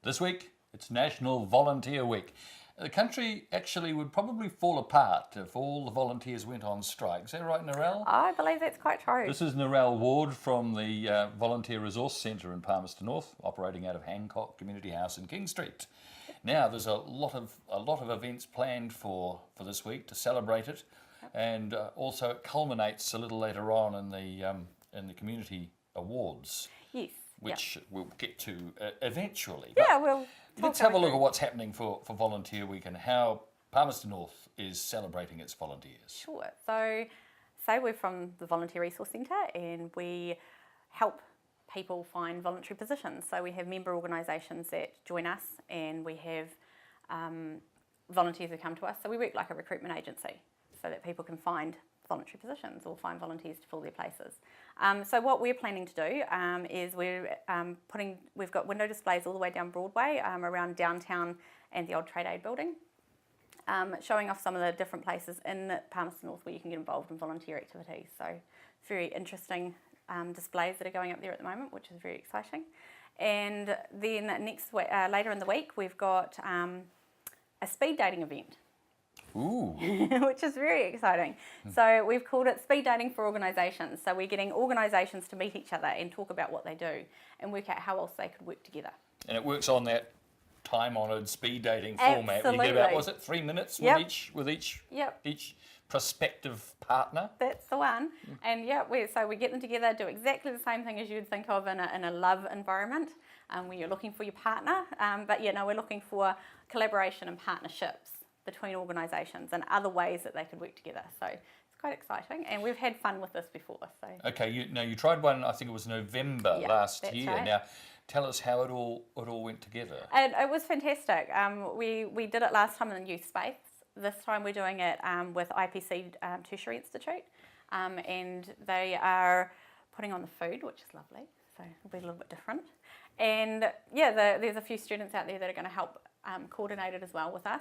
This week, it's National Volunteer Week. The country actually would probably fall apart if all the volunteers went on strike. Is that right, Narelle? I believe that's quite true. This is Narelle Ward from the Volunteer Resource Centre in Palmerston North, operating out of Hancock Community House in King Street. Now, there's a lot of events planned for this week to celebrate it, and also it culminates a little later on in the community awards. Yes. Which we'll get to eventually. Yeah, we'll. Let's have a look at what's happening for Volunteer Week and how Palmerston North is celebrating its volunteers. Sure. So, say we're from the Volunteer Resource Centre and we help people find voluntary positions. So we have member organisations that join us and we have volunteers who come to us. So we work like a recruitment agency so that people can find voluntary positions or find volunteers to fill their places. So what we're planning to do is we've got window displays all the way down Broadway around downtown and the old Trade Aid building, showing off some of the different places in Palmerston North where you can get involved in volunteer activities. So very interesting displays that are going up there at the moment, which is very exciting. And then later in the week, we've got a speed dating event. Ooh. Which is very exciting. So we've called it Speed Dating for Organisations. So we're getting organisations to meet each other and talk about what they do and work out how else they could work together. And it works on that time-honoured speed dating format. Absolutely. You get about, was it 3 minutes with each prospective partner? That's the one. And we get them together, do exactly the same thing as you'd think of in a love environment where you're looking for your partner. We're looking for collaboration and partnerships between organisations and other ways that they could work together. So it's quite exciting, and we've had fun with this before. So okay, you tried one. I think it was November last year. Right. Now, tell us how it all went together. And it was fantastic. We did it last time in the youth space. This time we're doing it with IPC Tertiary Institute, and they are putting on the food, which is lovely. So it'll be a little bit different. And there's a few students out there that are going to help coordinate it as well with us.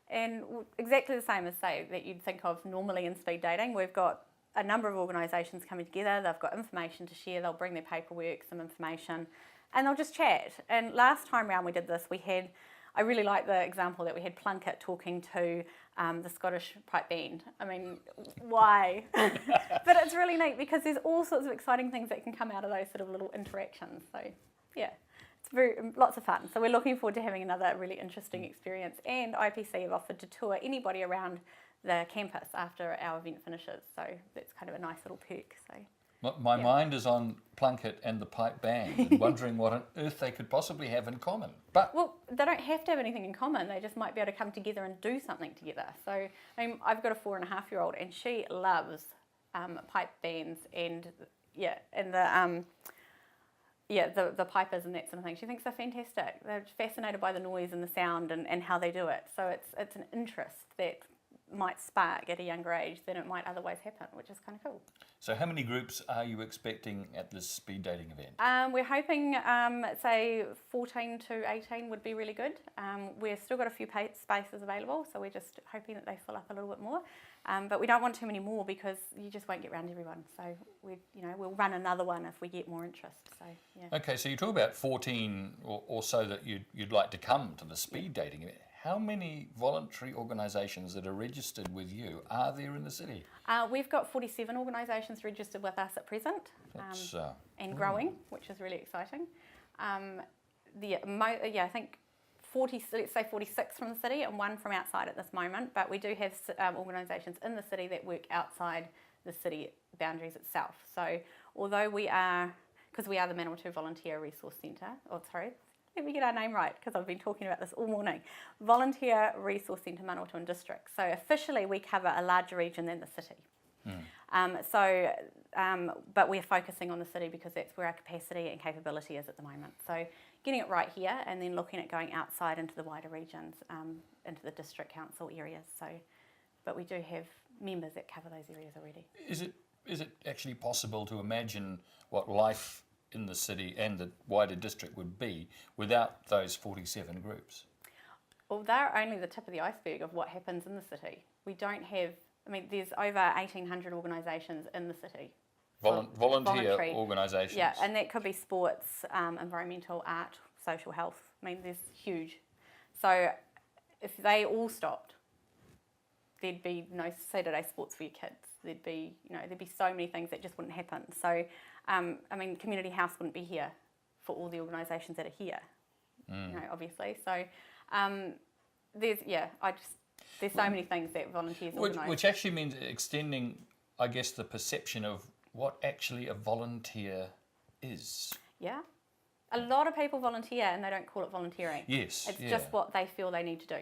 And exactly the same as, say, that you'd think of normally in speed dating. We've got a number of organisations coming together. They've got information to share. They'll bring their paperwork, some information, and they'll just chat. And last time round we did this, I really like the example that we had Plunkett talking to the Scottish Pipe Band. I mean, why? But it's really neat because there's all sorts of exciting things that can come out of those sort of little interactions. So, yeah. Lots of fun. So we're looking forward to having another really interesting experience. And IPC have offered to tour anybody around the campus after our event finishes. So that's kind of a nice little perk. So my mind is on Plunkett and the Pipe Band and wondering what on earth they could possibly have in common. Well, they don't have to have anything in common. They just might be able to come together and do something together. So I've got a 4.5-year-old and she loves pipe bands and the pipers and that sort of thing. She thinks they're fantastic. They're fascinated by the noise and the sound and how they do it. So it's an interest that might spark at a younger age than it might otherwise happen, which is kind of cool. So how many groups are you expecting at this speed dating event? We're hoping, say, 14 to 18 would be really good. We've still got a few spaces available, so we're just hoping that they fill up a little bit more. But we don't want too many more because you just won't get round everyone. So we'll run another one if we get more interest. So yeah. Okay, so you talk about 14 or so that you'd like to come to the speed dating event. How many voluntary organisations that are registered with you are there in the city? We've got 47 organisations registered with us at present, and growing, which is really exciting. I think 46 from the city and 1 from outside at this moment, but we do have organisations in the city that work outside the city boundaries itself. So although because we are the Manawatu Volunteer Resource Centre, let me get our name right because I've been talking about this all morning. Volunteer Resource Centre Manawatu District. So officially we cover a larger region than the city. But we're focusing on the city because that's where our capacity and capability is at the moment. So getting it right here and then looking at going outside into the wider regions, into the district council areas. But we do have members that cover those areas already. Is it actually possible to imagine what life in the city and the wider district would be without those 47 groups? Well, they're only the tip of the iceberg of what happens in the city. We don't have, there's over 1,800 organisations in the city. Volunteer organisations? Yeah, and that could be sports, environmental, art, social health, I mean, there's huge. So if they all stopped, there'd be no Saturday sports for your kids. There'd be so many things that just wouldn't happen. So, I mean, Community House wouldn't be here for all the organisations that are here, obviously. So, there's so many things that volunteers organise. Which actually means extending, I guess, the perception of what actually a volunteer is. Yeah. A lot of people volunteer and they don't call it volunteering. Yes. It's just what they feel they need to do.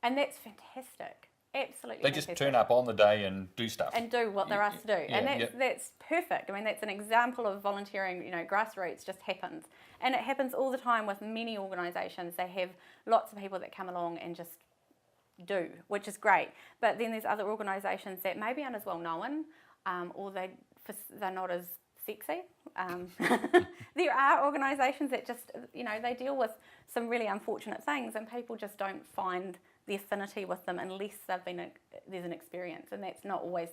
And that's fantastic. Absolutely They just turn up on the day and do stuff. And do what they're asked to do. And that's perfect. I mean, that's an example of volunteering, grassroots just happens. And it happens all the time with many organisations. They have lots of people that come along and just do, which is great. But then there's other organisations that maybe aren't as well known, or they're not as sexy. There are organisations that just, they deal with some really unfortunate things, and people just don't find the affinity with them unless there's an experience, and that's not always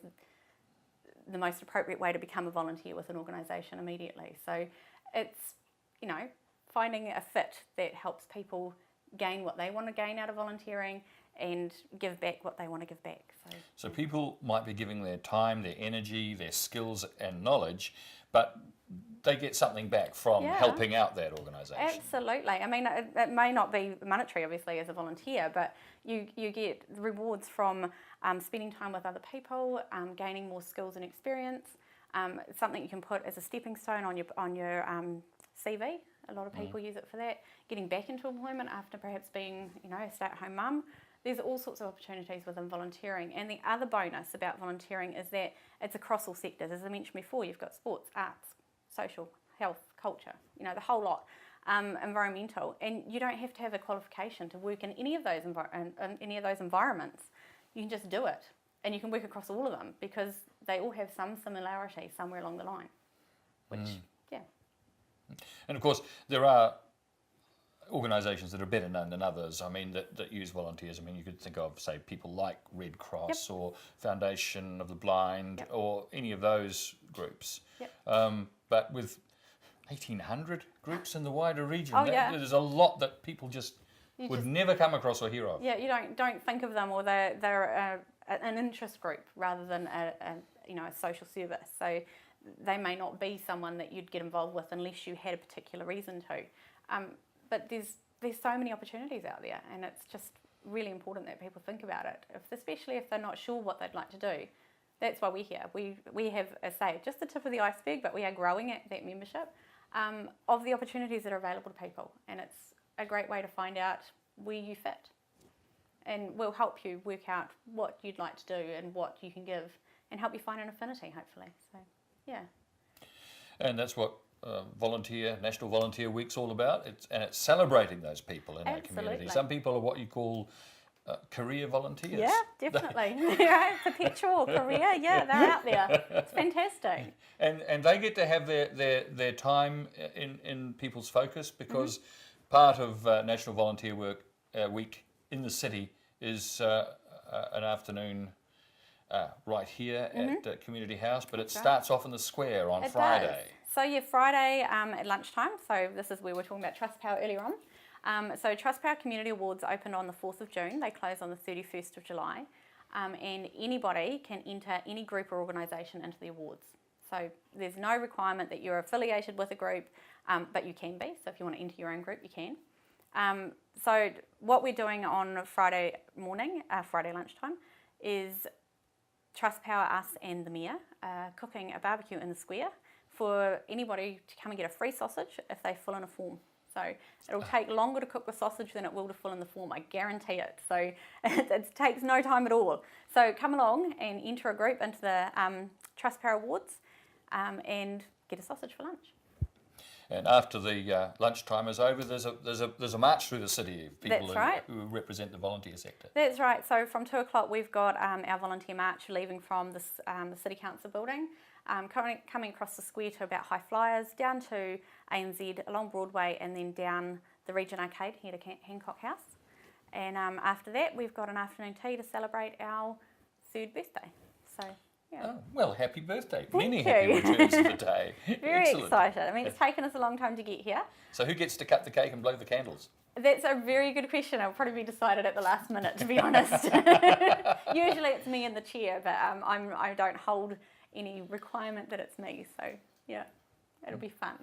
the most appropriate way to become a volunteer with an organisation immediately. So it's, finding a fit that helps people gain what they want to gain out of volunteering and give back what they want to give back. So people might be giving their time, their energy, their skills and knowledge, but they get something back from helping out that organisation. Absolutely. I mean, it may not be monetary, obviously, as a volunteer, but you get rewards from spending time with other people, gaining more skills and experience. Something you can put as a stepping stone on your CV. A lot of people use it for that. Getting back into employment after perhaps being, a stay-at-home mum. There's all sorts of opportunities within volunteering. And the other bonus about volunteering is that it's across all sectors. As I mentioned before, you've got sports, arts, social, health, culture, the whole lot, environmental. And you don't have to have a qualification to work in any of those environments. You can just do it. And you can work across all of them because they all have some similarity somewhere along the line. Which, And of course, there are organisations that are better known than others, I mean, that use volunteers. I mean, you could think of, say, people like Red Cross or Foundation of the Blind or any of those groups. But with 1,800 groups in the wider region, there's a lot that people just would never come across or hear of. Yeah, you don't think of them, or they're an interest group rather than a social service. So they may not be someone that you'd get involved with unless you had a particular reason to. But there's so many opportunities out there, and it's just really important that people think about it, especially if they're not sure what they'd like to do. That's why we're here. We have, as I say, just the tip of the iceberg, but we are growing that membership of the opportunities that are available to people, and it's a great way to find out where you fit. And we'll help you work out what you'd like to do and what you can give, and help you find an affinity, hopefully. So, yeah. And that's what National Volunteer Week's all about. It's celebrating those people in our community. Some people are what you call career volunteers. Yeah, definitely. Perpetual career. Yeah, they're out there. It's fantastic. And they get to have their time in people's focus because part of National Volunteer Week in the city is an afternoon right here at Community House, but it starts off in the square on Friday. Does. So Friday at lunchtime. So this is where we're talking about Trustpower earlier on. So Trustpower Community Awards open on the 4th of June. They close on the 31st of July. And anybody can enter any group or organisation into the awards. So there's no requirement that you're affiliated with a group, but you can be. So if you want to enter your own group, you can. So what we're doing on Friday morning, Friday lunchtime, is Trustpower, us and the Mayor, cooking a barbecue in the square for anybody to come and get a free sausage if they fill in a form. So it'll take longer to cook the sausage than it will to fill in the form, I guarantee it. So it takes no time at all. So come along and enter a group into the Trustpower Awards and get a sausage for lunch. And after the lunchtime is over, there's a march through the city of people who represent the volunteer sector. That's right. So from 2 o'clock, we've got our volunteer march leaving from the City Council building, coming across the square to about High Flyers, down to ANZ, along Broadway, and then down the Regent Arcade here to Hancock House. And after that, we've got an afternoon tea to celebrate our 3rd birthday. So Yeah. Oh, well, happy birthday. Thank Many you. happy returns of the day. Very Excellent. excited. I mean, it's taken us a long time to get here. So who gets to cut the cake and blow the candles? That's a very good question. It'll probably be decided at the last minute, to be honest. Usually it's me in the chair, but I don't hold any requirement that it's me. So, yeah, it'll be fun.